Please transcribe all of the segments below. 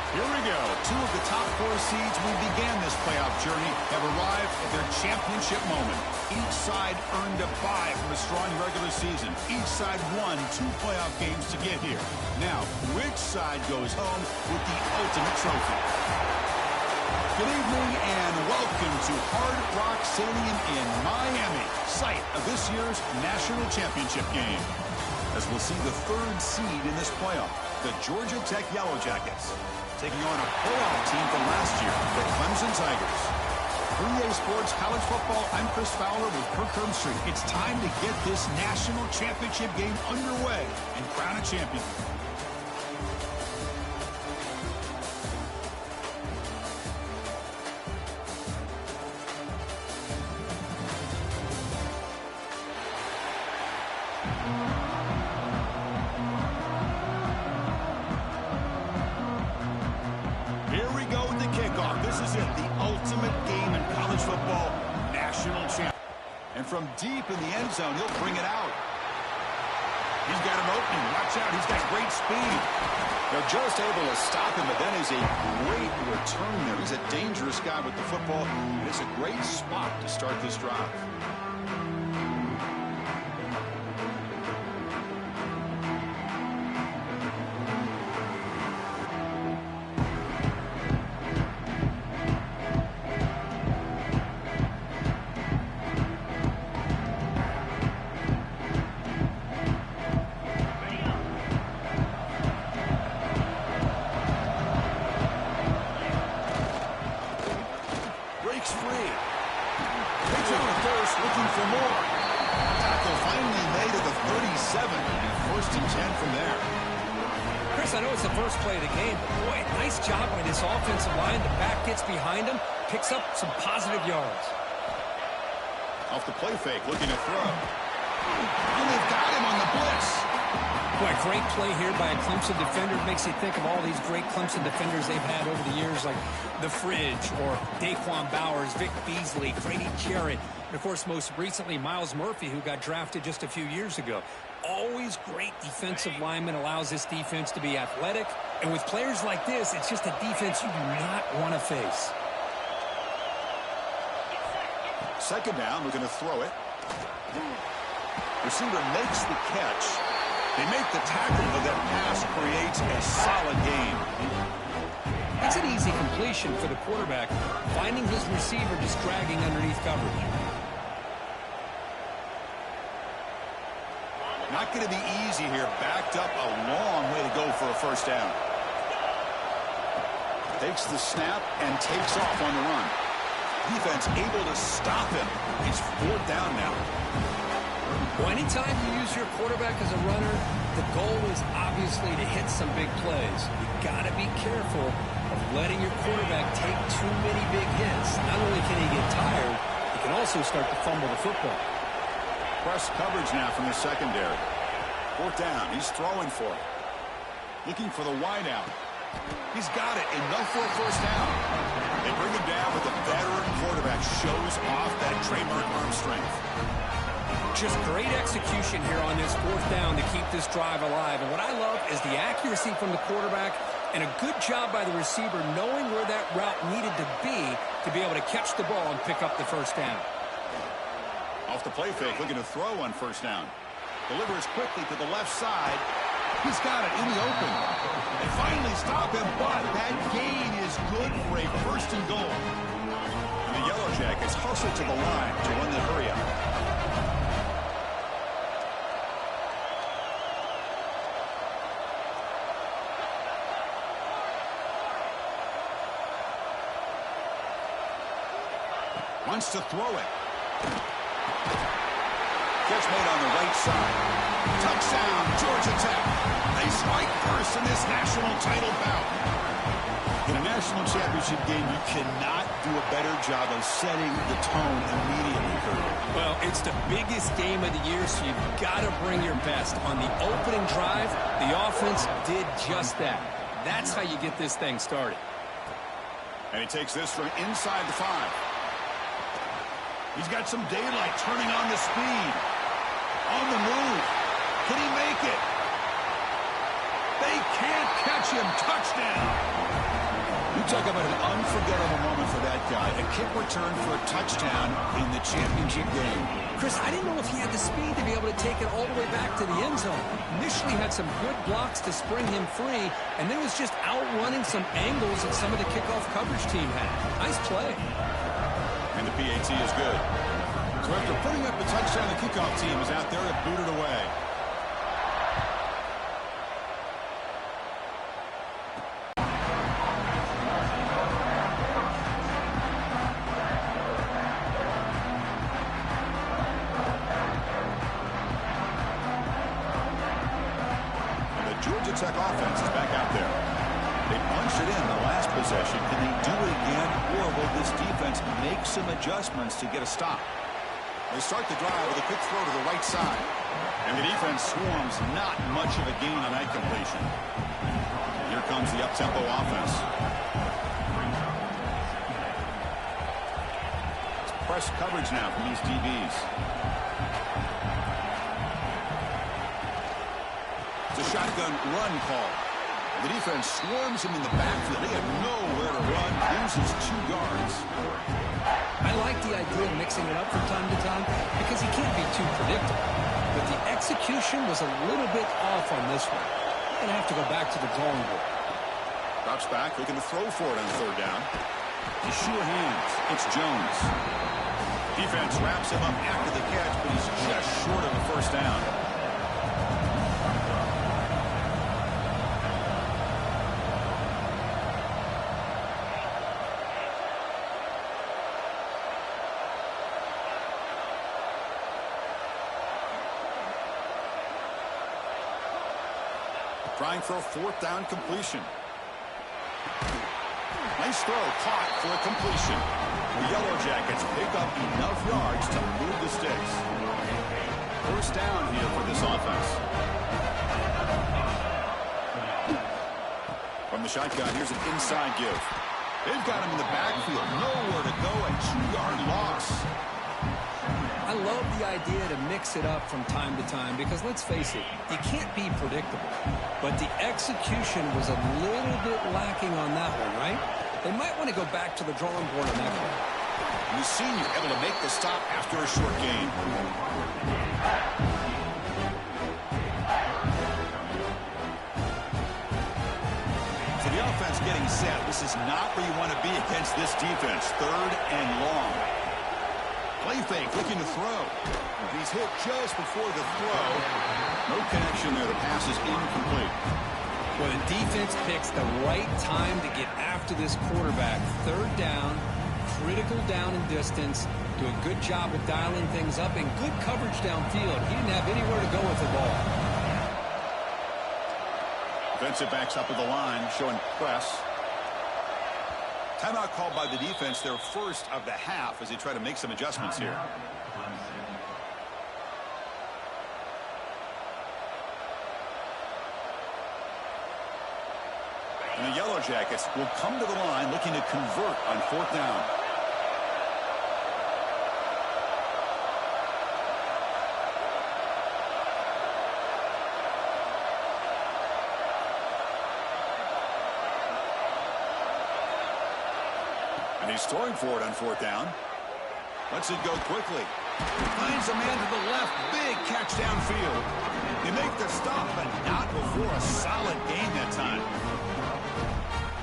Here we go. Two of the top four seeds we began this playoff journey have arrived at their championship moment. Each side earned a bye from a strong regular season. Each side won 2 playoff games to get here. Now, which side goes home with the ultimate trophy? Good evening and welcome to Hard Rock Stadium in Miami, site of this year's national championship game. As we'll see the 3rd seed in this playoff, the Georgia Tech Yellow Jackets, taking on a playoff team from last year, the Clemson Tigers. For EA Sports College Football, I'm Chris Fowler with Kirk Herbstreit. It's time to get this national championship game underway and crown a champion. And from deep in the end zone, he'll bring it out. He's got an opening. Watch out. He's got great speed. They're just able to stop him, but that is a great return there. He's a dangerous guy with the football. It's a great spot to start this drive. Looking for more. Tackle finally made at the 37. And 1st and 10 from there. Chris, I know it's the first play of the game, but boy, nice job by this offensive line. The back gets behind him, picks up some positive yards. Off the play fake, looking to throw. And they've got him on the blitz. Boy, great play here by a Clemson defender. Makes you think of all these great Clemson defenders they've had over the years, like The Fridge or Daquan Bowers, Vic Beasley, Grady Jarrett, and, of course, most recently, Myles Murphy, who got drafted just a few years ago. Always great defensive lineman, allows this defense to be athletic. And with players like this, it's just a defense you do not want to face. 2nd down, looking to throw it. Receiver makes the catch. They make the tackle, but that pass creates a solid gain. It's an easy completion for the quarterback, finding his receiver just dragging underneath coverage. Not going to be easy here. Backed up a long way to go for a 1st down. Takes the snap and takes off on the run. Defense able to stop him. It's 4th down now. Well, anytime you use your quarterback as a runner, the goal is obviously to hit some big plays. You got to be careful of letting your quarterback take too many big hits. Not only can he get tired, he can also start to fumble the football. Press coverage now from the secondary. 4th down. He's throwing for it. Looking for the wide out. He's got it. Enough for a 1st down. They bring him down, but the veteran quarterback shows off that trademark arm strength. Just great execution here on this 4th down to keep this drive alive. And what I love is the accuracy from the quarterback and a good job by the receiver knowing where that route needed to be able to catch the ball and pick up the 1st down. Off the play fake, looking to throw on 1st down. Delivers quickly to the left side. He's got it in the open. They finally stop him, but that gain is good for a 1st and goal. And the Yellow Jackets hustle to the line to run the hurry out. Wants to throw it. Catch made on the right side. Touchdown, Georgia Tech. They strike first in this national title bout. In a national championship game, you cannot do a better job of setting the tone immediately, Kurt. Well, it's the biggest game of the year, so you've got to bring your best. On the opening drive, the offense did just that. That's how you get this thing started. And he takes this from inside the 5. He's got some daylight, turning on the speed. On the move. Can he make it? They can't catch him. Touchdown. You talk about an unforgettable moment for that guy. A kick return for a touchdown in the championship game. Chris, I didn't know if he had the speed to be able to take it all the way back to the end zone. Initially had some good blocks to spring him free, and then was just outrunning some angles that some of the kickoff coverage team had. Nice play. And the PAT is good. So after putting up the touchdown, the kickoff team is out there to boot it away. Georgia Tech offense is back out there. They punched it in the last possession. Can they do it again, or will this defense make some adjustments to get a stop? They start the drive with a quick throw to the right side. And the defense swarms, not much of a gain on that completion. Here comes the up-tempo offense. It's press coverage now from these DBs. The shotgun run call. The defense swarms him in the backfield. They have nowhere to run. Loses 2 yards. I like the idea of mixing it up from time to time because he can't be too predictable. But the execution was a little bit off on this one. Going to have to go back to the drawing board. Drops back, looking to throw for it on 3rd down. His sure hands. It's Jones. Defense wraps him up after the catch, but he's just short of a 1st down. Trying for a 4th down completion. Nice throw, caught for a completion. The Yellow Jackets pick up enough yards to move the sticks. 1st down here for this offense. From the shotgun, here's an inside give. They've got him in the backfield. Nowhere to go, a 2-yard loss. I love the idea to mix it up from time to time because, let's face it, you can't be predictable. But the execution was a little bit lacking on that one, right? They might want to go back to the drawing board on that one. The senior able to make the stop after a short gain. So the offense getting set. This is not where you want to be against this defense. 3rd and long. Play fake, looking to throw. He's hit just before the throw. No connection there. The pass is incomplete. Well, the defense picks the right time to get after this quarterback. 3rd down, critical down and distance. Do a good job of dialing things up and good coverage downfield. He didn't have anywhere to go with the ball. Defensive backs up at the line, showing press. Timeout called by the defense, their 1st of the half, as they try to make some adjustments here. And the Yellow Jackets will come to the line looking to convert on 4th down. And he's throwing for it on 4th down. Lets it go quickly. Finds a man to the left. Big catch downfield. They make the stop, but not before a solid gain that time.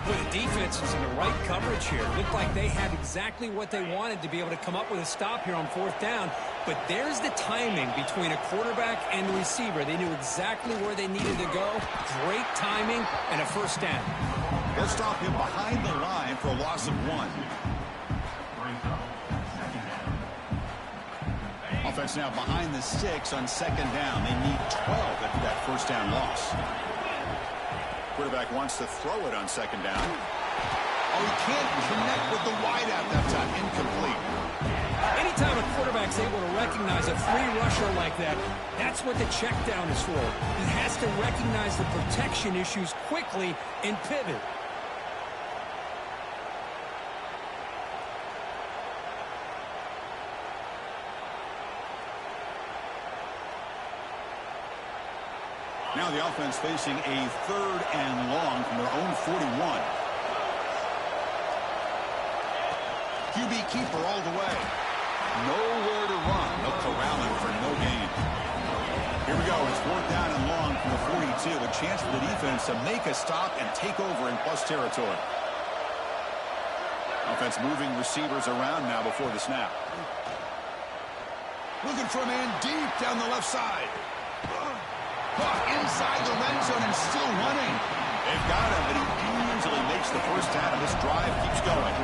Well, the defense was in the right coverage here. Looked like they had exactly what they wanted to be able to come up with a stop here on 4th down. But there's the timing between a quarterback and the receiver. They knew exactly where they needed to go. Great timing and a 1st down. They'll stop him behind the line for a loss of 1. Offense now behind the 6 on 2nd down. They need 12 after that 1st down loss. Quarterback wants to throw it on 2nd down. Oh, he can't connect with the wideout that time. Incomplete. Anytime a quarterback's able to recognize a free rusher like that, that's what the check down is for. He has to recognize the protection issues quickly and pivot. Now the offense facing a 3rd and long from their own 41. QB keeper all the way. Nowhere to run. They'll corral him for no gain. Here we go. It's 4th down and long from the 42. A chance for the defense to make a stop and take over in plus territory. Offense moving receivers around now before the snap. Looking for a man deep down the left side. Caught inside the red zone and still running. They've got him, and he easily makes the first down, and this drive keeps going.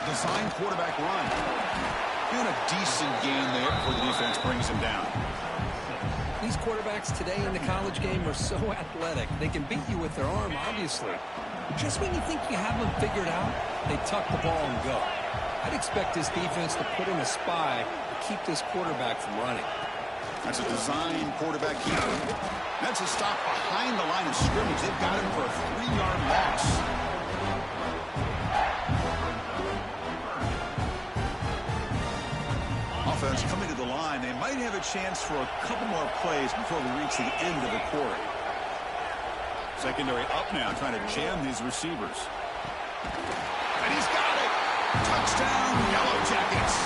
Design quarterback run. And a decent gain there before the defense brings him down. These quarterbacks today in the college game are so athletic. They can beat you with their arm, obviously. Just when you think you have them figured out, they tuck the ball and go. I'd expect this defense to put in a spy to keep this quarterback from running. That's a design quarterback keeper. That's a stop behind the line of scrimmage. They've got him for a 3-yard loss. Offense coming to the line. They might have a chance for a couple more plays before we reach the end of the quarter. Secondary up now, trying to jam these receivers. And he's got it! Touchdown, Yellow Jackets!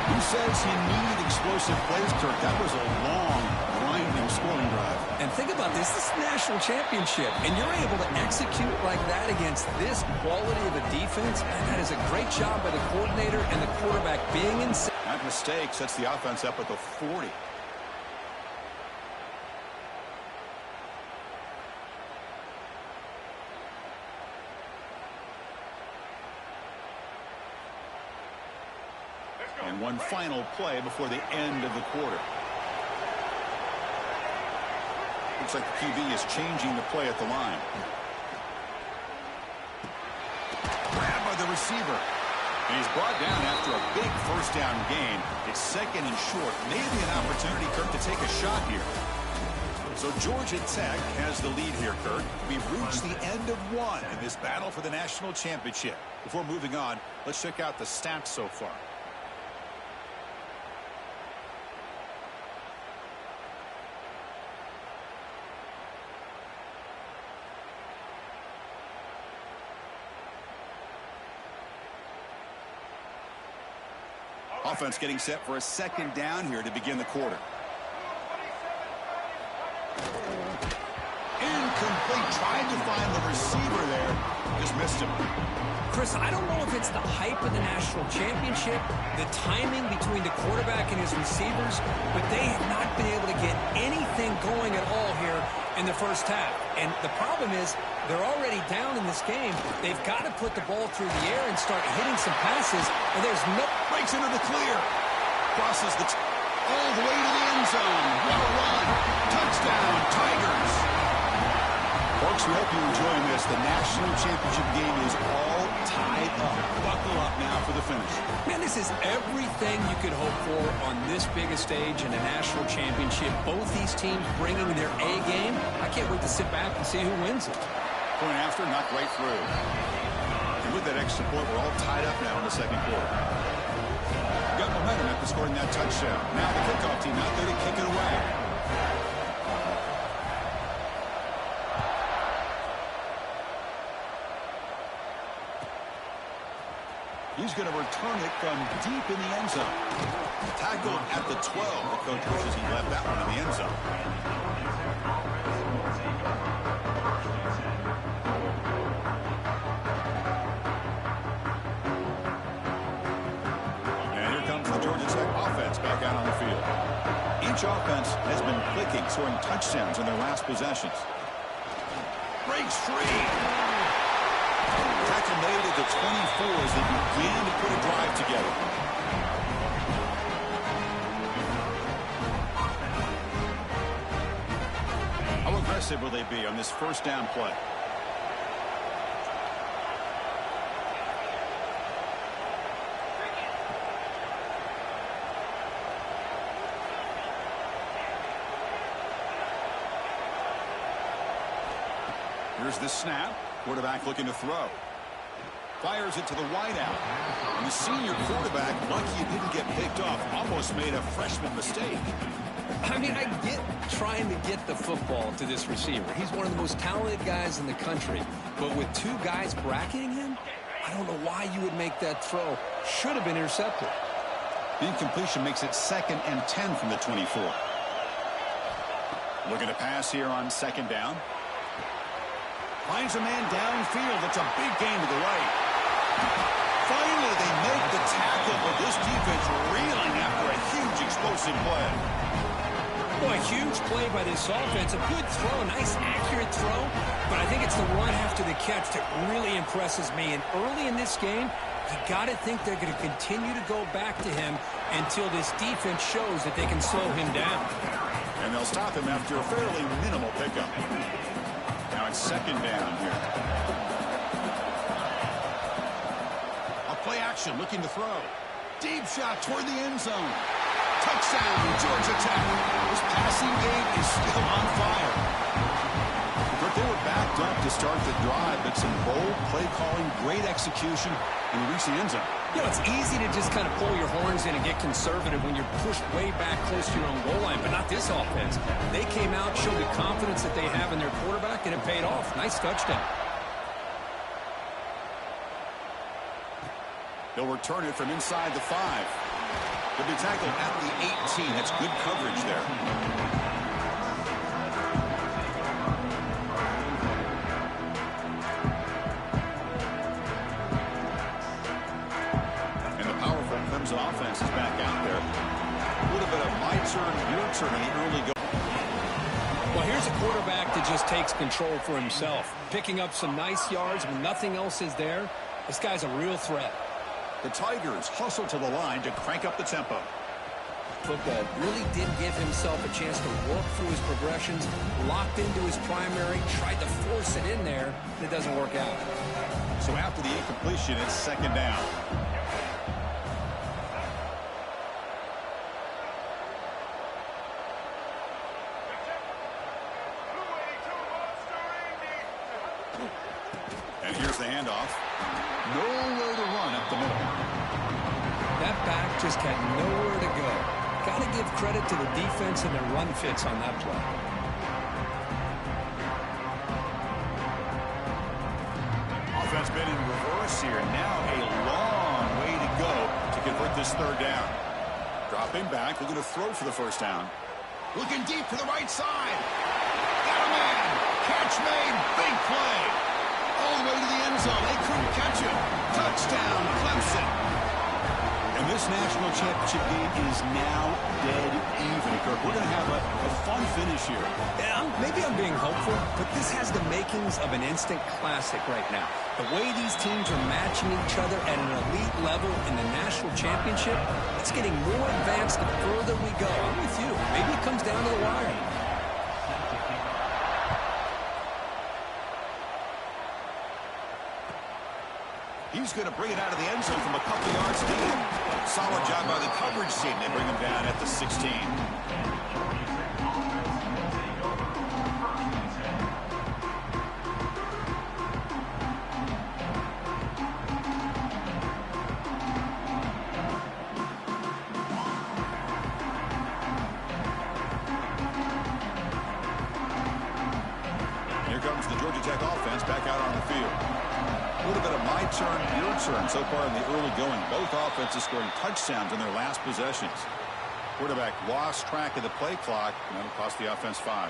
Who says he needed explosive plays, Kirk? That was a long, grinding scoring drive. And think about this. This is a national championship, and you're able to execute like that against this quality of a defense. And that is a great job by the coordinator and the quarterback being in. That mistake sets the offense up at the 40. And one final play before the end of the quarter. Looks like the QB is changing the play at the line. Grabbed by the receiver. And he's brought down after a big first down gain. It's 2nd and short. Maybe an opportunity, Kirk, to take a shot here. So Georgia Tech has the lead here, Kirk. We've reached the end of one in this battle for the national championship. Before moving on, let's check out the stats so far. Offense getting set for a 2nd down here to begin the quarter. Incomplete. Tried to find the receiver there. Just missed him. Chris, I don't know if it's the hype of the national championship, the timing between the quarterback and his receivers, but they have not been able to get anything going at all here in the first half. And the problem is they're already down in this game. They've got to put the ball through the air and start hitting some passes, and there's no... Breaks into the clear. Crosses the... all the way to the end zone. What a run. Touchdown, Tigers. Folks, we hope you're enjoying this. The national championship game is all tied up. Buckle up now for the finish. Man, this is everything you could hope for on this big a stage in a national championship. Both these teams bringing their A game. I can't wait to sit back and see who wins it. Point after, knocked right through. And with that extra point, we're all tied up now in the 2nd quarter. Got momentum after scoring that touchdown. Now the kickoff team out there to kick it away. He's going to return it from deep in the end zone. Tackled at the 12. The coach wishes he left that one in the end zone. And here comes the Georgia Tech offense back out on the field. Each offense has been clicking, scoring touchdowns in their last possessions. Breaks free. Tackle made at the 24 as they began to put a drive together. How aggressive will they be on this first down play? Here's the snap. Quarterback looking to throw. Fires it to the wideout. And the senior quarterback, lucky he didn't get picked off, almost made a freshman mistake. I mean, I get trying to get the football to this receiver. He's one of the most talented guys in the country. But with two guys bracketing him, I don't know why you would make that throw. Should have been intercepted. The incompletion makes it 2nd and 10 from the 24. Looking to pass here on 2nd down. Finds a man downfield. It's a big gain to the right. Finally, they make the tackle, but this defense reeling after a huge explosive play. Boy, a huge play by this offense. A good throw, a nice accurate throw. But I think it's the run after the catch that really impresses me. And early in this game, you got to think they're going to continue to go back to him until this defense shows that they can slow him down. And they'll stop him after a fairly minimal pickup. Now it's 2nd down here. A play action, looking to throw. Deep shot toward the end zone. Touchdown, Georgia Tech. This passing game is still on fire. But they were backed up to start the drive, but some bold play calling, great execution, and reach the end zone. You know, it's easy to just kind of pull your horns in and get conservative when you're pushed way back close to your own goal line, but not this offense. They came out, showed the confidence that they have in their quarterback, and it paid off. Nice touchdown. They'll return it from inside the 5. They'll be tackled at the 18. That's good coverage there. And the powerful Clemson offense is back out there. A little bit of my turn, your turn in the early go. Well, here's a quarterback that just takes control for himself. Picking up some nice yards when nothing else is there. This guy's a real threat. The Tigers hustle to the line to crank up the tempo. Football really did give himself a chance to work through his progressions, locked into his primary, tried to force it in there, and it doesn't work out. So after the incompletion, it's 2nd down. And here's the handoff. Nowhere to run up the middle. That back just had nowhere to go. Got to give credit to the defense and their run fits on that play. Offense been in reverse here. Now a long way to go to convert this 3rd down. Dropping back, looking to throw for the 1st down. Looking deep to the right side. Got a man. Catch made. Big play. All the way to the end zone. They couldn't catch him. Touchdown, Clemson. And this national championship game is now dead even, Kirk. We're going to have a fun finish here. Yeah, maybe I'm being hopeful, but this has the makings of an instant classic right now. The way these teams are matching each other at an elite level in the national championship, it's getting more advanced the further we go. I'm with you. Maybe it comes down to the wire. He's going to bring it out of the end zone from a couple yards deep. Solid job by the coverage team. They bring him down at the 16. Here comes the Georgia Tech offense back out on the field. A little bit of my turn, your turn so far in the early going. Both offenses scoring touchdowns in their last possessions. Quarterback lost track of the play clock, and that'll cost the offense 5.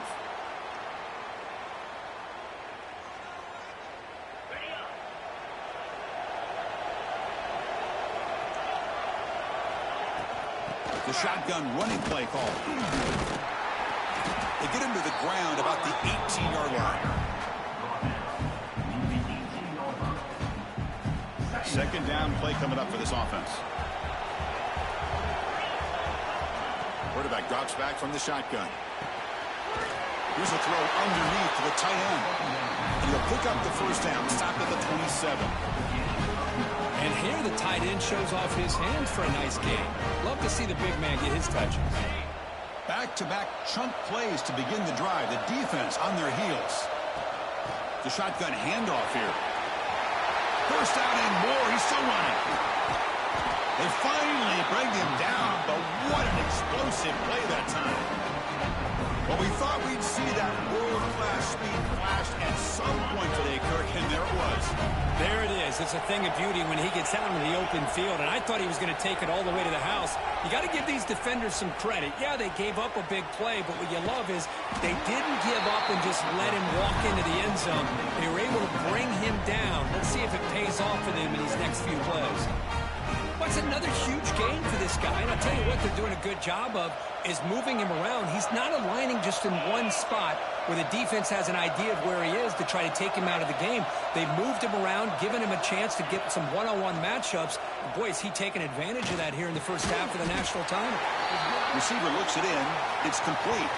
The shotgun running play call. They get him to the ground about the 18-yard line. 2nd down play coming up for this offense. Quarterback drops back from the shotgun. Here's a throw underneath to the tight end. And he'll pick up the 1st down, stop at the 27. And here the tight end shows off his hands for a nice game. Love to see the big man get his touches. Back-to-back chunk plays to begin the drive. The defense on their heels. The shotgun handoff here. First down and more. He's still running. They finally bring him down, but what an explosive play that time. Well, we thought we'd see that world-class speed flash at some point today, Kirk, and there it was. There it is. It's a thing of beauty when he gets out into the open field, and I thought he was going to take it all the way to the house. You got to give these defenders some credit. Yeah, they gave up a big play, but what you love is they didn't give up and just let him walk into the end zone. They were able to bring him down. Let's see if it pays off for them in these next few plays. Well, it's another huge game for this guy, and I'll tell you what they're doing a good job of is moving him around. He's not aligning just in one spot where the defense has an idea of where he is to try to take him out of the game. They've moved him around, given him a chance to get some one-on-one matchups. And boy, is he taking advantage of that here in the first half of the national title. Receiver looks it in. It's complete.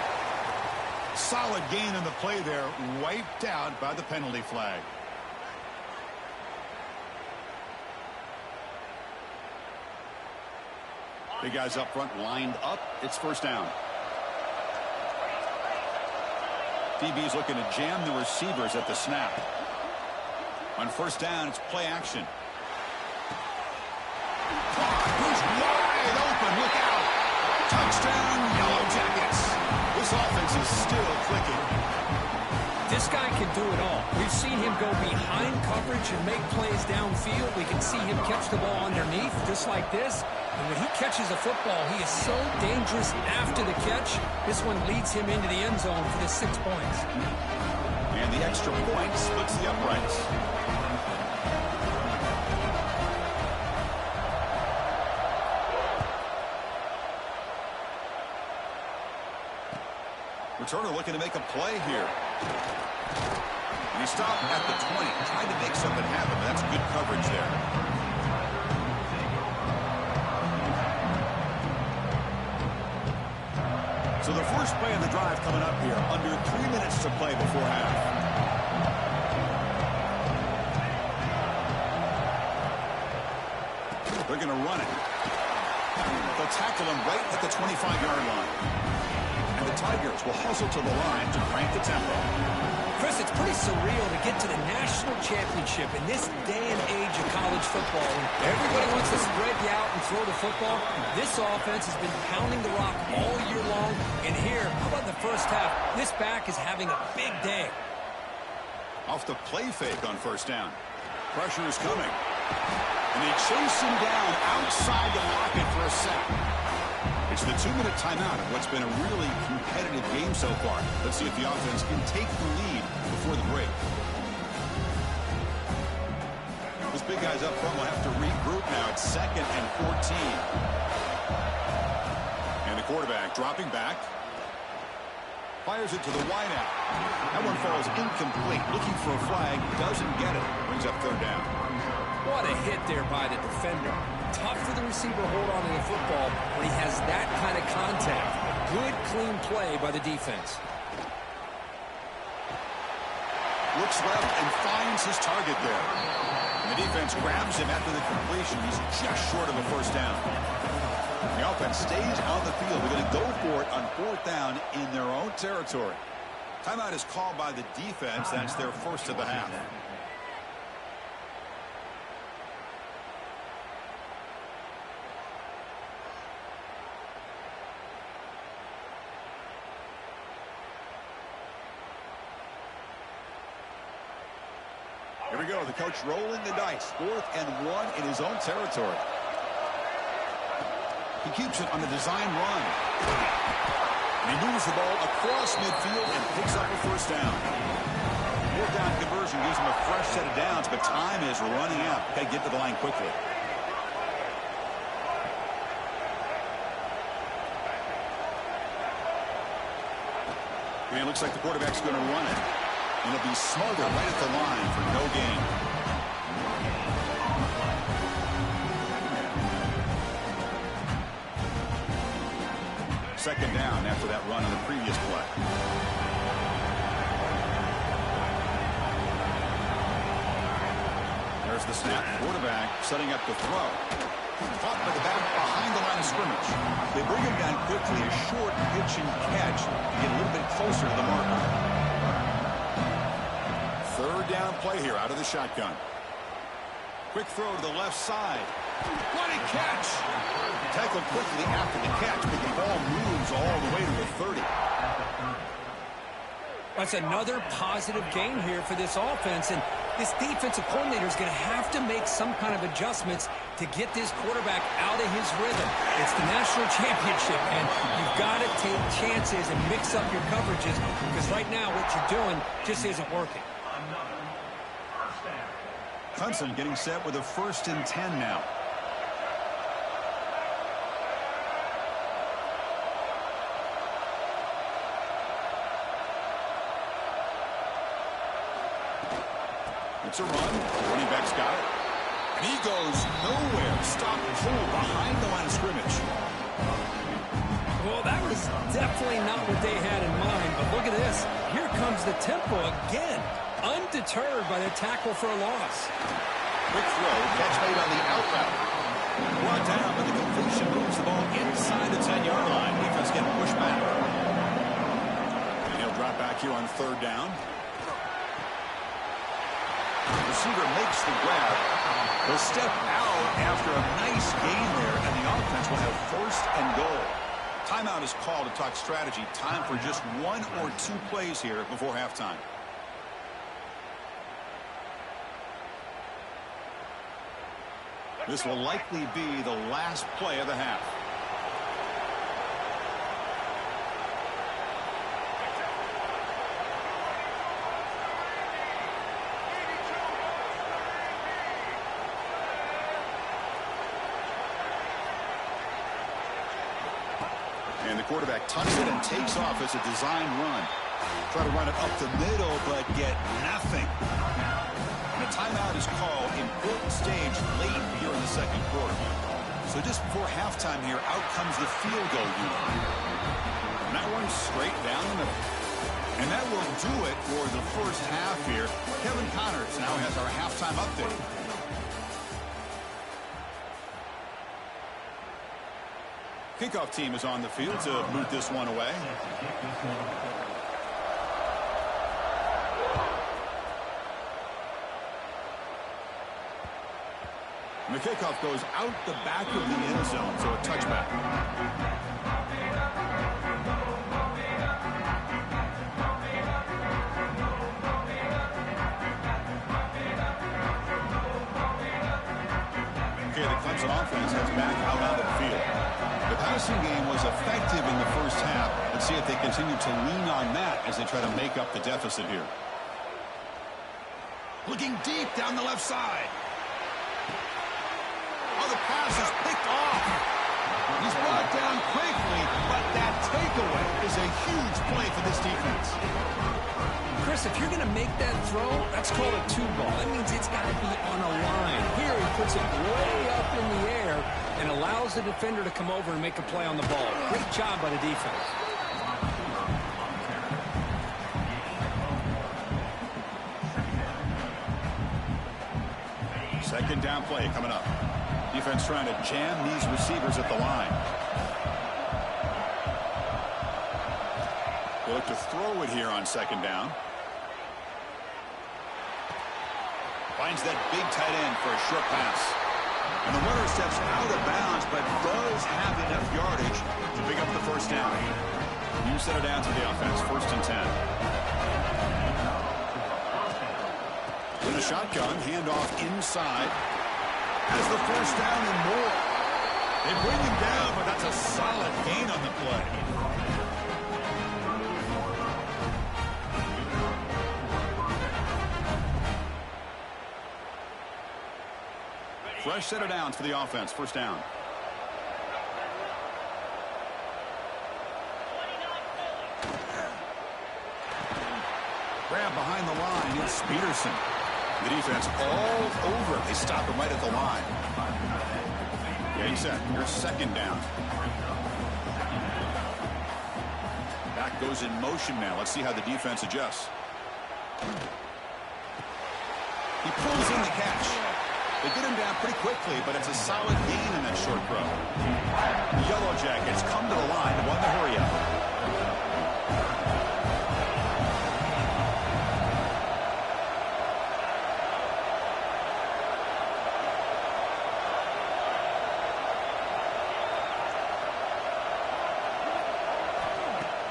Solid gain in the play there, wiped out by the penalty flag. Big guys up front lined up. It's first down. DB's looking to jam the receivers at the snap. On first down, it's play action. Who's wide open? Look out. Touchdown, Yellow Jackets. This offense is still clicking. This guy can do it all. We've seen him go behind coverage and make plays downfield. We can see him catch the ball underneath, just like this. And when he catches the football, he is so dangerous after the catch. This one leads him into the end zone for the 6 points. And the extra point splits the uprights. Returner looking to make a play here. And he stopped at the 20, trying to make something happen, but that's good coverage there. So the first play of the drive coming up here, under 3 minutes to play before half. They're going to run it. They'll tackle him right at the 25-yard line. And the Tigers will hustle to the line to crank the tempo. Chris, it's pretty surreal to get to the national championship in this day and age of college football. Everybody wants to spread you out and throw the football. This offense has been pounding the rock all year long. And here, how about the first half? This back is having a big day. Off the play fake on first down. Pressure is coming. And they chase him down outside the pocket for a sack. It's the 2-minute timeout of what's been a really competitive game so far. Let's see if the offense can take the lead before the break. Those big guys up front will have to regroup now. It's 2nd and 14. And the quarterback dropping back. Fires it to the wideout. That one falls incomplete. Looking for a flag. Doesn't get it. Brings up third down. What a hit there by the defender. Tough for the receiver to hold on to the football when he has that kind of contact. Good, clean play by the defense. Looks left and finds his target there. And the defense grabs him after the completion. He's just short of a first down. The offense stays on the field. They're going to go for it on fourth down in their own territory. Timeout is called by the defense. That's their first of the half. Here we go. The coach rolling the dice. 4th and 1 in his own territory. He keeps it on the design run. And he moves the ball across midfield and picks up a first down. 4th down conversion gives him a fresh set of downs, but time is running out. Got to get to the line quickly. And it looks like the quarterback's going to run it. And it'll be smothered right at the line for no gain. Second down after that run on the previous play. There's the snap. Quarterback setting up the throw. Caught by the back behind the line of scrimmage. They bring him down quickly. A short pitch and catch to get a little bit closer to the marker. Third down play here out of the shotgun. Quick throw to the left side. What a catch! Tackled quickly after the catch, but the ball moves all the way to the 30. That's another positive gain here for this offense, and this defensive coordinator is going to have to make some kind of adjustments to get this quarterback out of his rhythm. It's the national championship, and you've got to take chances and mix up your coverages, because right now what you're doing just isn't working. Clemson getting set with a 1st and 10 now. It's a run. Running back's got it. And he goes nowhere. Stop cold behind the line of scrimmage. Well, that was definitely not what they had in mind, but look at this. Here comes the tempo again. Undeterred by the tackle for a loss. Quick throw. Catch made on the out route. Brought down, but the completion moves the ball inside the 10-yard line. Defense getting pushed back. And he'll drop back here on 3rd down. Receiver makes the grab. He'll step out after a nice gain there, and the offense will have 1st and goal. Timeout is called to talk strategy. Time for just 1 or 2 plays here before halftime. This will likely be the last play of the half. And the quarterback tucks it and takes off as a design run. Try to run it up the middle, but get nothing. And a timeout is called. Important stage late here in the 2nd quarter. So just before halftime here, out comes the field goal unit. And that one's straight down the middle. And that will do it for the 1st half here. Kevin Connors now has our halftime update. Kickoff team is on the field to boot this one away. And the kickoff goes out the back of the end zone, so a touchback. Okay, the Clemson offense heads back out on the field. The passing game was effective in the 1st half. Let's see if they continue to lean on that as they try to make up the deficit here. Looking deep down the left side. Oh, the pass is picked off. He's brought down quickly, but that takeaway is a huge play for this defense. Chris, if you're going to make that throw, that's called a 2-ball. That means it's got to be on a line. Here he puts it way up in the air and allows the defender to come over and make a play on the ball. Great job by the defense. Second down play coming up. Defense trying to jam these receivers at the line. They look to throw it here on 2nd down. Finds that big tight end for a short pass. And the runner steps out of bounds, but does have enough yardage to pick up the 1st down. You set it down to the offense, 1st and 10. In the shotgun, handoff inside. Has the 1st down and more. They bring him down, but that's a solid gain on the play. Fresh set of downs for the offense. 1st down. Grab behind the line. It's Peterson. The defense all over it. They stop him right at the line. Getting set. Here's 2nd down. Back goes in motion now. Let's see how the defense adjusts. He pulls in the catch. They get him down pretty quickly, but it's a solid gain in that short throw. The Yellow Jackets come to the line. One to hurry up.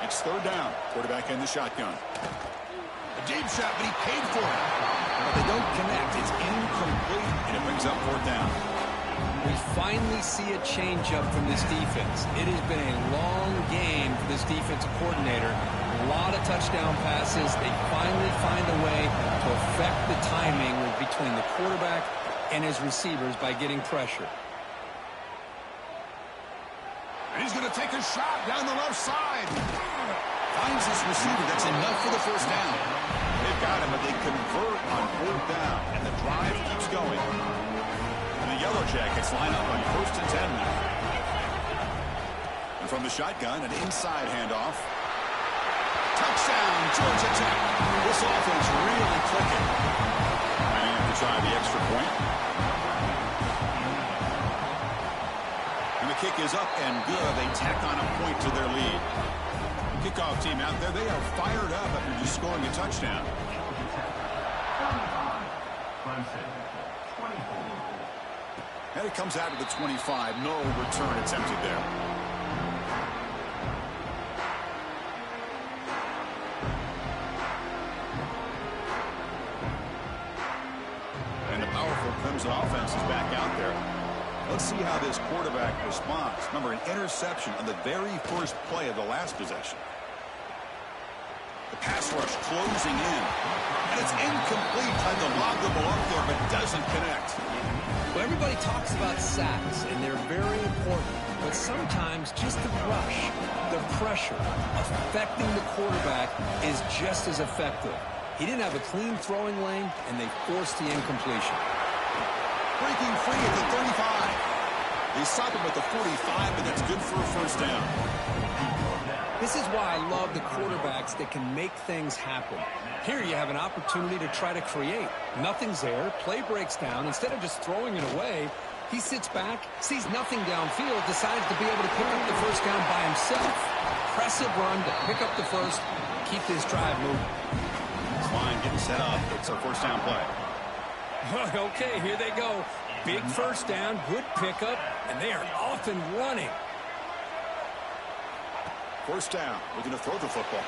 It's third down. Quarterback in the shotgun. A deep shot, but he paid for it. But they don't connect. It's incomplete, and it brings up fourth down. We finally see a change-up from this defense. It has been a long game for this defensive coordinator. A lot of touchdown passes. They finally find a way to affect the timing between the quarterback and his receivers by getting pressure. And he's going to take a shot down the left side. Finds this receiver. That's enough for the first down. They've got him, but they convert on fourth down, and the drive keeps going. And the Yellow Jackets line up on first and 10 now. And from the shotgun, an inside handoff. Touchdown, Georgia Tech. This offense really clicking. Might have to try the extra point. And the kick is up and good. They tack on a point to their lead. Kickoff team out there, they are fired up after just scoring a touchdown. And it comes out of the 25. No return attempted there. And the powerful Clemson offense is back out there. Let's see how this quarterback responds. Remember, an interception on the very first play of the last possession. The pass rush closing in. And it's incomplete. Tried to lob the ball up there, but doesn't connect. Well, everybody talks about sacks, and they're very important. But sometimes just the rush, the pressure, affecting the quarterback is just as effective. He didn't have a clean throwing lane, and they forced the incompletion. Breaking free at the 35. They stop him at the 45, but that's good for a first down. This is why I love the quarterbacks that can make things happen. Here you have an opportunity to try to create. Nothing's there. Play breaks down. Instead of just throwing it away, he sits back, sees nothing downfield, decides to be able to pick up the first down by himself. Impressive run to pick up the first, keep this drive moving. This line getting set up. It's a first down play. Okay, here they go. Big first down, good pickup, and they are off and running. First down. Looking to throw the football.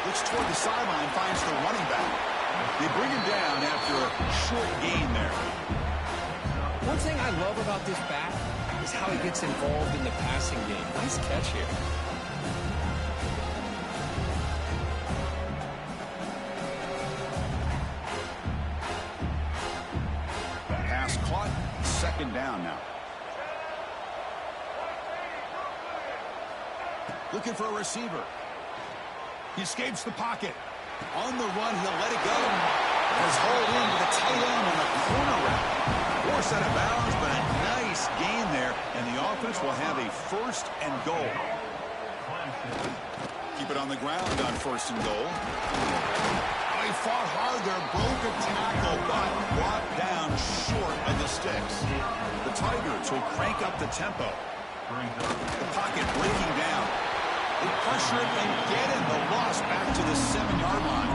Looks toward the sideline, finds the running back. They bring him down after a short gain there. One thing I love about this back is how he gets involved in the passing game. Nice catch here. Pass caught. Second down now. Looking for a receiver. He escapes the pocket. On the run, he'll let it go. Has hauled in with a tight end on a corner route. Forced out of bounds, but a nice gain there. And the offense will have a first and goal. Keep it on the ground on first and goal. Oh, he fought hard there. Broke a tackle, but brought down short of the sticks. The Tigers will crank up the tempo. The pocket breaking down. They pressure it and get in the loss back to the 7-yard line.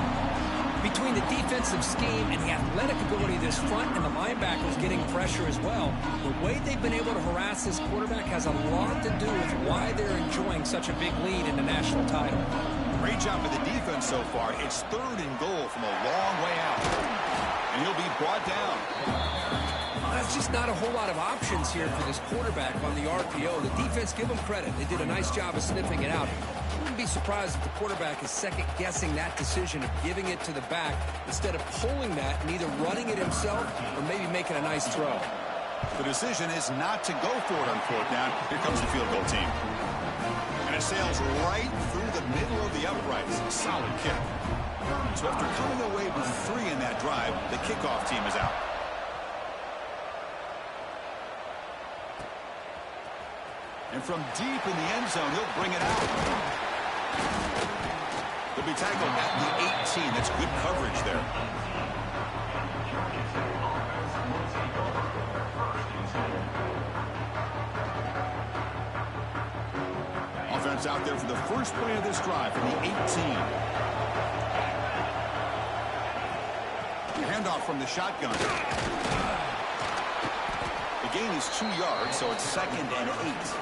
Between the defensive scheme and the athletic ability of this front and the linebackers getting pressure as well, the way they've been able to harass this quarterback has a lot to do with why they're enjoying such a big lead in the national title. Great job of the defense so far. It's third and goal from a long way out. And he'll be brought down. There's just not a whole lot of options here for this quarterback on the RPO. The defense, give them credit. They did a nice job of sniffing it out. I wouldn't be surprised if the quarterback is second-guessing that decision of giving it to the back instead of pulling that and either running it himself or maybe making a nice throw. The decision is not to go for it on fourth down. Here comes the field goal team. And it sails right through the middle of the uprights. Solid kick. So after coming away with 3 in that drive, the kickoff team is out. And from deep in the end zone, he'll bring it out. He'll be tackled at the 18. That's good coverage there. Offense out there for the first play of this drive from the 18. Handoff from the shotgun. The gain is 2 yards, so it's 2nd and 8.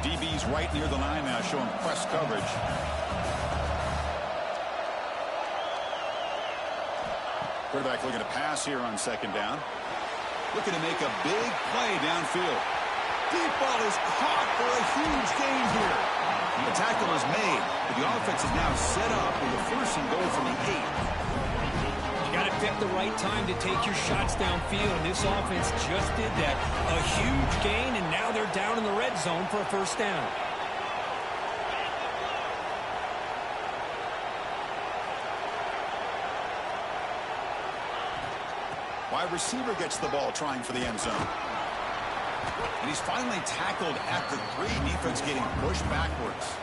DB's right near the line now, showing press coverage. Quarterback looking to pass here on second down. Looking to make a big play downfield. Deep ball is caught for a huge gain here. The tackle is made, but the offense is now set up with a first and goal from the 8. You got to pick the right time to take your shots downfield, and this offense just did that. A huge gain, and now they're down in the red zone for a first down. Wide receiver gets the ball trying for the end zone. And he's finally tackled at the 3. Defense getting pushed backwards.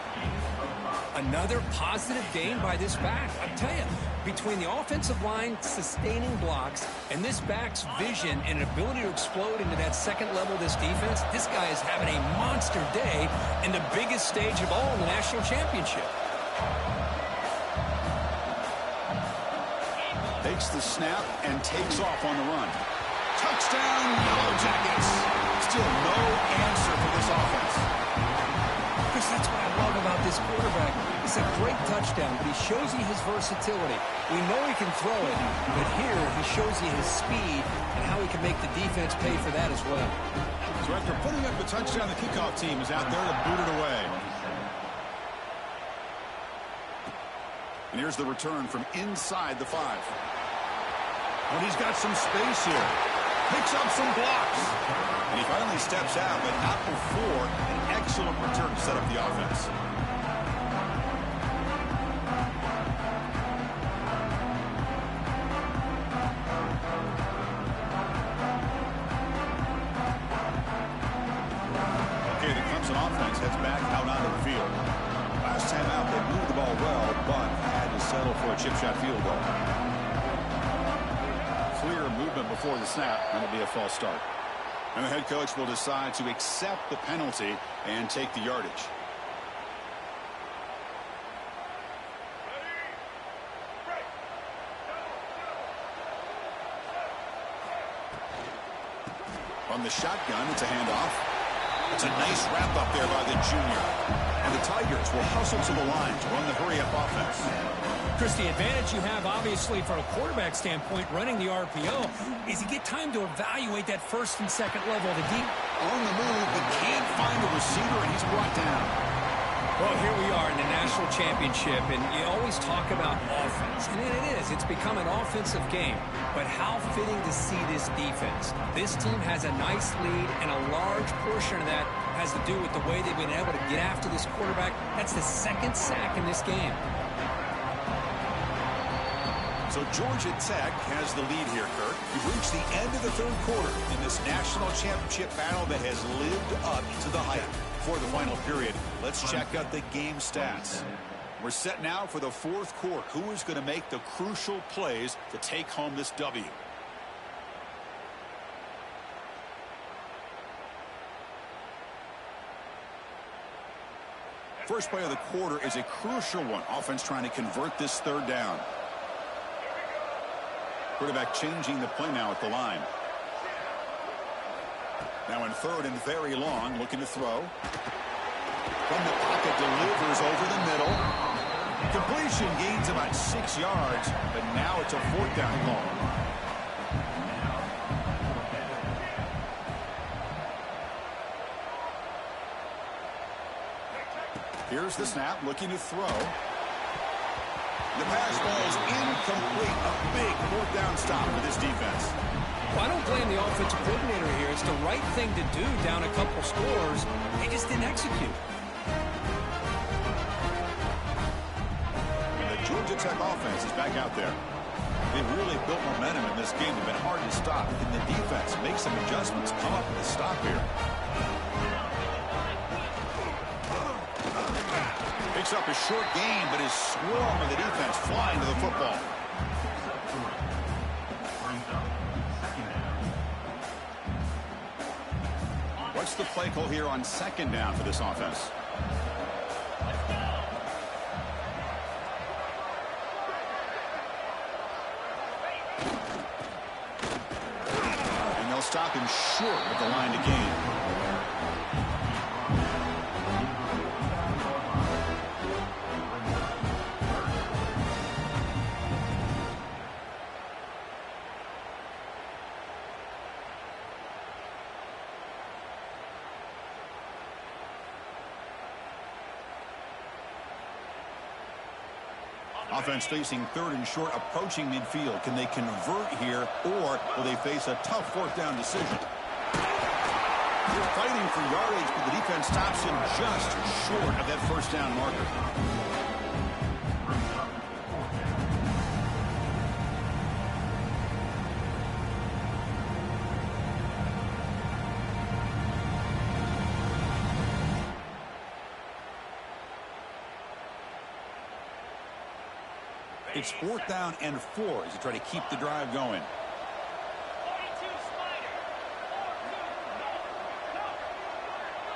Another positive gain by this back. I tell you, between the offensive line sustaining blocks and this back's vision and ability to explode into that second level of this defense, this guy is having a monster day in the biggest stage of all in the national championship. Takes the snap and takes off on the run. Touchdown, Yellow Jackets. Still no answer for this offense. Chris, that's what I love about this quarterback. It's a great touchdown, but he shows you his versatility. We know he can throw it, but here he shows you his speed and how he can make the defense pay for that as well. So after putting up the touchdown, the kickoff team is out there to boot it away. And here's the return from inside the 5. And he's got some space here. Picks up some blocks. And he finally steps out, but not before an excellent return to set up the offense. Okay, the Clemson offense heads back out onto the field. Last time out, they moved the ball well, but had to settle for a chip shot field goal. Clear movement before the snap, and it'll be a false start. And the head coach will decide to accept the penalty and take the yardage. From the shotgun, it's a handoff. It's a nice wrap up there by the junior. And the Tigers will hustle to the line to run the hurry-up offense. Chris, the advantage you have, obviously, from a quarterback standpoint, running the RPO, is you get time to evaluate that first and second level of the deep. On the move, but can't find a receiver, and he's brought down. Well, here we are in the national championship, and you always talk about offense. And it is. It's become an offensive game. But how fitting to see this defense. This team has a nice lead, and a large portion of that has to do with the way they've been able to get after this quarterback. That's the second sack in this game. So Georgia Tech has the lead here, Kirk. We've reached the end of the third quarter in this national championship battle that has lived up to the hype. For the final period, let's check out the game stats. We're set now for the fourth quarter. Who is going to make the crucial plays to take home this W? First play of the quarter is a crucial one. Offense trying to convert this third down. Quarterback changing the play now at the line. Now in third and very long, looking to throw. From the pocket, delivers over the middle. Completion gains about 6 yards, but now it's a fourth down and long. Here's the snap, looking to throw. The pass ball is incomplete. A big fourth down stop for this defense. Well, I don't blame the offensive coordinator here. It's the right thing to do down a couple scores. They just didn't execute. And the Georgia Tech offense is back out there. They really built momentum in this game. They've been hard to stop. Can the defense make some adjustments, come up with a stop here? Picks up a short gain, but his swarm of the defense flying to the football. What's the play call here on second down for this offense? And they'll stop him short of the line to gain. Offense facing 3rd and short, approaching midfield. Can they convert here, or will they face a tough 4th down decision? They're fighting for yardage, but the defense stops him just short of that 1st down marker. It's 4th down and 4 as they try to keep the drive going.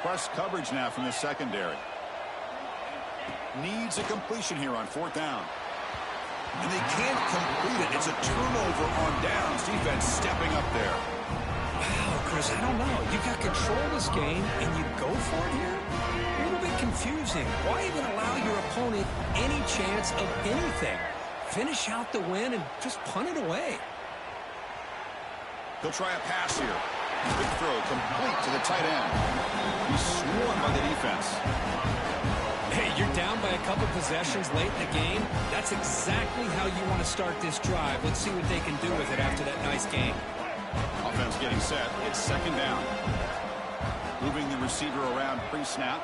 Press coverage now from the secondary. Needs a completion here on 4th down. And they can't complete it. It's a turnover on downs. Defense stepping up there. Wow, Chris, I don't know. You got control of this game, and you go for it here? A little bit confusing. Why even allow your opponent any chance of anything? Finish out the win and just punt it away. He'll try a pass here. Quick throw complete to the tight end. He's swarmed by the defense. Hey, you're down by a couple possessions late in the game. That's exactly how you want to start this drive. Let's see what they can do with it after that nice game. Offense getting set. It's 2nd down. Moving the receiver around pre-snap.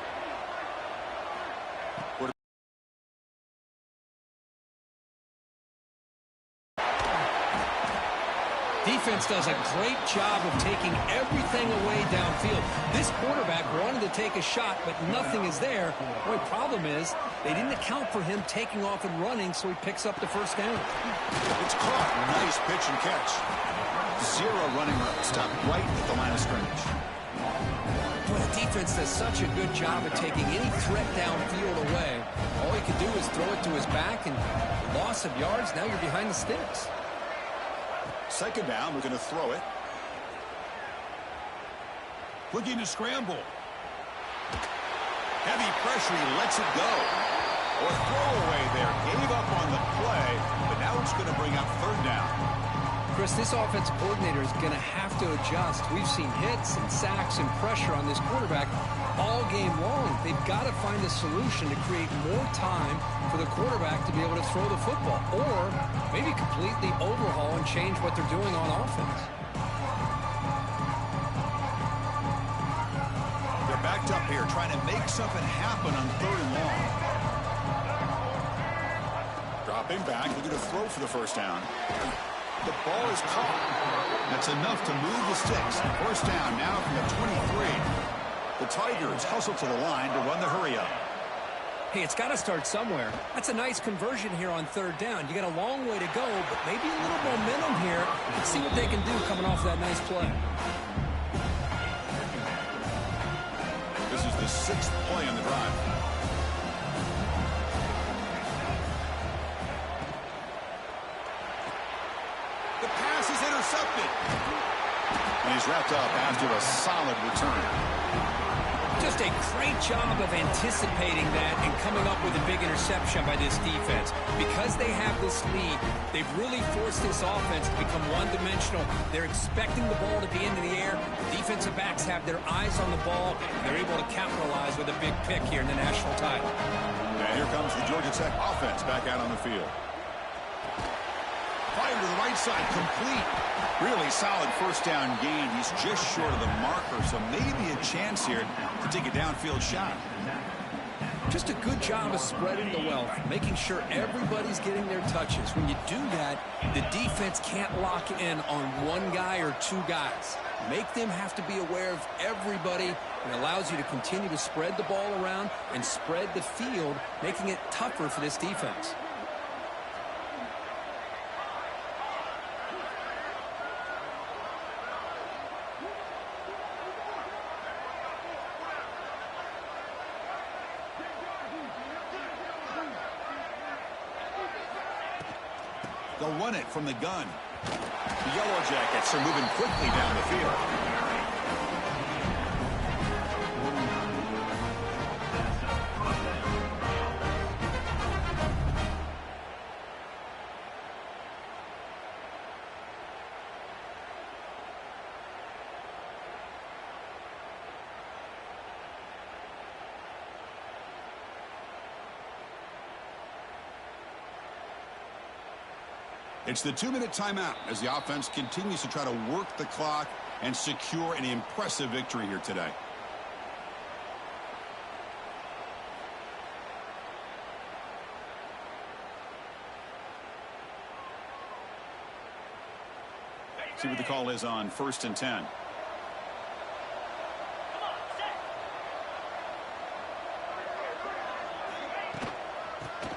Defense does a great job of taking everything away downfield. This quarterback wanted to take a shot, but nothing is there. The only problem is they didn't account for him taking off and running, so he picks up the 1st down. It's caught. Nice pitch and catch. 0 running route. Stop right at the line of scrimmage. Boy, the defense does such a good job of taking any threat downfield away. All he can do is throw it to his back, and loss of yards, now you're behind the sticks. 2nd down, we're going to throw it. Looking to scramble. Heavy pressure, he lets it go. Or throwaway there. Gave up on the play, but now it's going to bring up 3rd down. Chris, this offensive coordinator is going to have to adjust. We've seen hits and sacks and pressure on this quarterback all game long. They've got to find a solution to create more time for the quarterback to be able to throw the football, or maybe completely overhaul and change what they're doing on offense. They're backed up here trying to make something happen on 3rd and long. Dropping back, looking to throw for the 1st down. The ball is caught. That's enough to move the sticks. 1st down now from the 23. The Tigers hustle to the line to run the hurry-up. Hey, it's got to start somewhere. That's a nice conversion here on 3rd down. You got a long way to go, but maybe a little momentum here. Let's see what they can do coming off that nice play. This is the 6th play on the drive. The pass is intercepted. And he's wrapped up after a solid return. Just a great job of anticipating that and coming up with a big interception by this defense. Because they have this lead, they've really forced this offense to become one-dimensional. They're expecting the ball to be into the air. The defensive backs have their eyes on the ball. They're able to capitalize with a big pick here in the national title. And here comes the Georgia Tech offense back out on the field. Fire to the right side, complete. Really solid 1st down gain. He's just short of the marker, so maybe a chance here to take a downfield shot. Just a good job of spreading the wealth, making sure everybody's getting their touches. When you do that, the defense can't lock in on one guy or 2 guys. Make them have to be aware of everybody. It allows you to continue to spread the ball around and spread the field, making it tougher for this defense. They'll run it from the gun. The Yellow Jackets are moving quickly down the field. It's the 2-minute timeout as the offense continues to try to work the clock and secure an impressive victory here today. See what the call is on 1st and 10.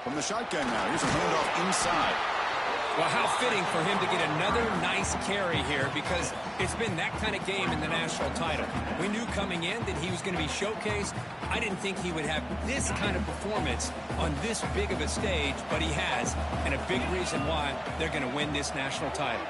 From the shotgun now, here's a handoff inside. Well, how fitting for him to get another nice carry here, because it's been that kind of game in the national title. We knew coming in that he was going to be showcased. I didn't think he would have this kind of performance on this big of a stage, but he has, and a big reason why they're going to win this national title.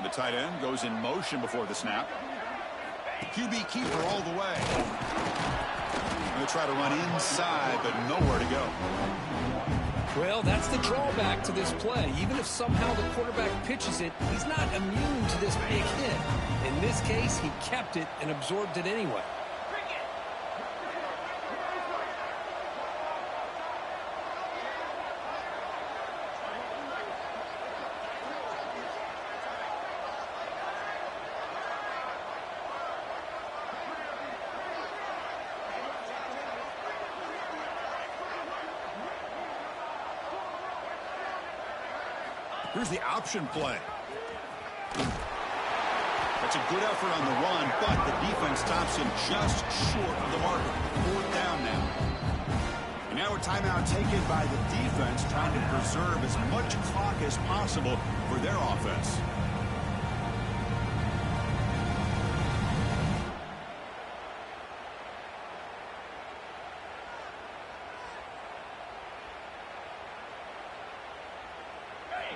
The tight end goes in motion before the snap. QB keeper all the way. Going to try to run inside, but nowhere to go. Well, that's the drawback to this play. Even if somehow the quarterback pitches it, he's not immune to this big hit. In this case, he kept it and absorbed it anyway. Here's the option play. That's a good effort on the run, but the defense stops him just short of the marker. 4th down now. And now a timeout taken by the defense, trying to preserve as much clock as possible for their offense.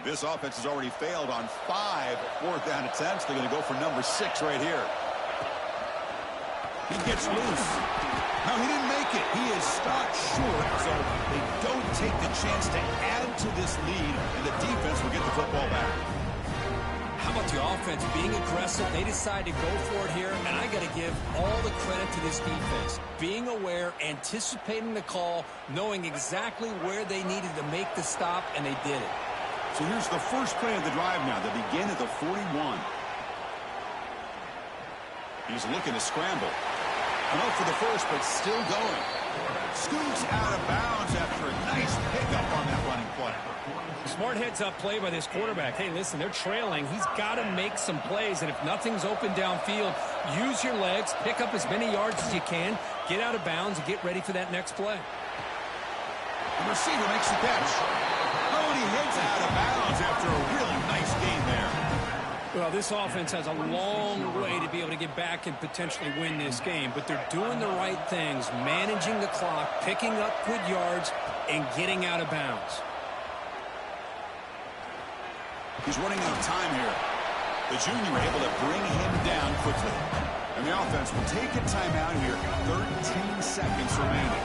This offense has already failed on 5 4th down attempts. They're going to go for number 6 right here. He gets loose. No, he didn't make it. He is stopped short, so they don't take the chance to add to this lead, and the defense will get the football back. How about the offense being aggressive? They decide to go for it here, and I got to give all the credit to this defense. Being aware, anticipating the call, knowing exactly where they needed to make the stop, and they did it. So here's the first play of the drive now. They begin at the 41. He's looking to scramble. Come out for the first, but still going. Scoots out of bounds after a nice pickup on that running play. Smart heads-up play by this quarterback. Hey, listen, they're trailing. He's got to make some plays, and if nothing's open downfield, use your legs, pick up as many yards as you can, get out of bounds, and get ready for that next play. The receiver makes the catch. He heads out of bounds after a really nice game there. Well, this offense has a long way to be able to get back and potentially win this game, but they're doing the right things, managing the clock, picking up good yards, and getting out of bounds. He's running out of time here. The junior able to bring him down quickly. And the offense will take a timeout here. 13 seconds remaining.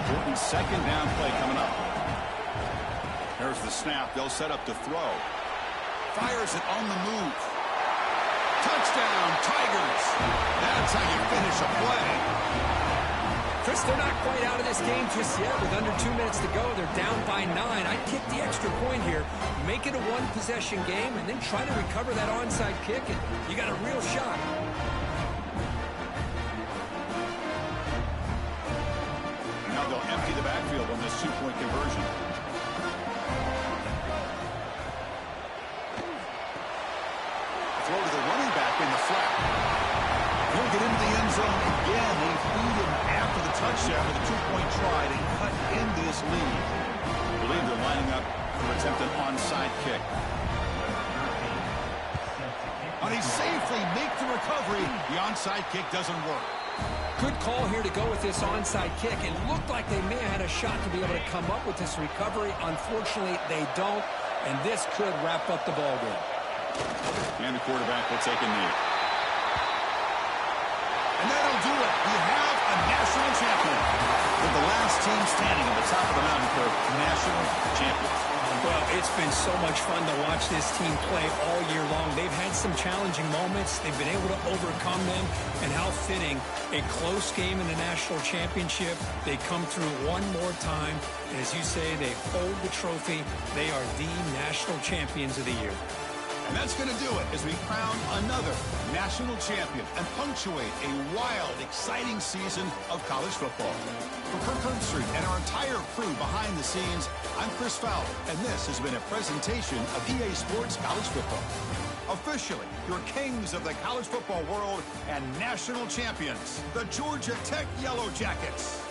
Important 2nd down play coming up. There's the snap. They'll set up to throw. Fires it on the move. Touchdown, Tigers. That's how you finish a play. Chris, they're not quite out of this game just yet. With under 2 minutes to go, they're down by 9. I'd kick the extra point here, make it a one-possession game, and then try to recover that onside kick, and you got a real shot. Now they'll empty the backfield on this 2-point conversion. Throw to the running back in the flat. He'll get into the end zone again. They feed him after the touchdown with a 2-point try to cut into this lead. I believe they're lining up to attempt an onside kick. And he safely makes the recovery. The onside kick doesn't work. Good call here to go with this onside kick. It looked like they may have had a shot to be able to come up with this recovery. Unfortunately, they don't, and this could wrap up the ballgame. And the quarterback will take a knee. And that'll do it. We have a national champion. With the last team standing at the top of the mountain for national champions. Well, it's been so much fun to watch this team play all year long. They've had some challenging moments. They've been able to overcome them. And how fitting, a close game in the national championship. They come through one more time. And as you say, they hold the trophy. They are the national champions of the year. And that's going to do it as we crown another national champion and punctuate a wild, exciting season of college football. For Kirk Herbstreit and our entire crew behind the scenes, I'm Chris Fowler, and this has been a presentation of EA Sports College Football. Officially, your kings of the college football world and national champions, the Georgia Tech Yellow Jackets.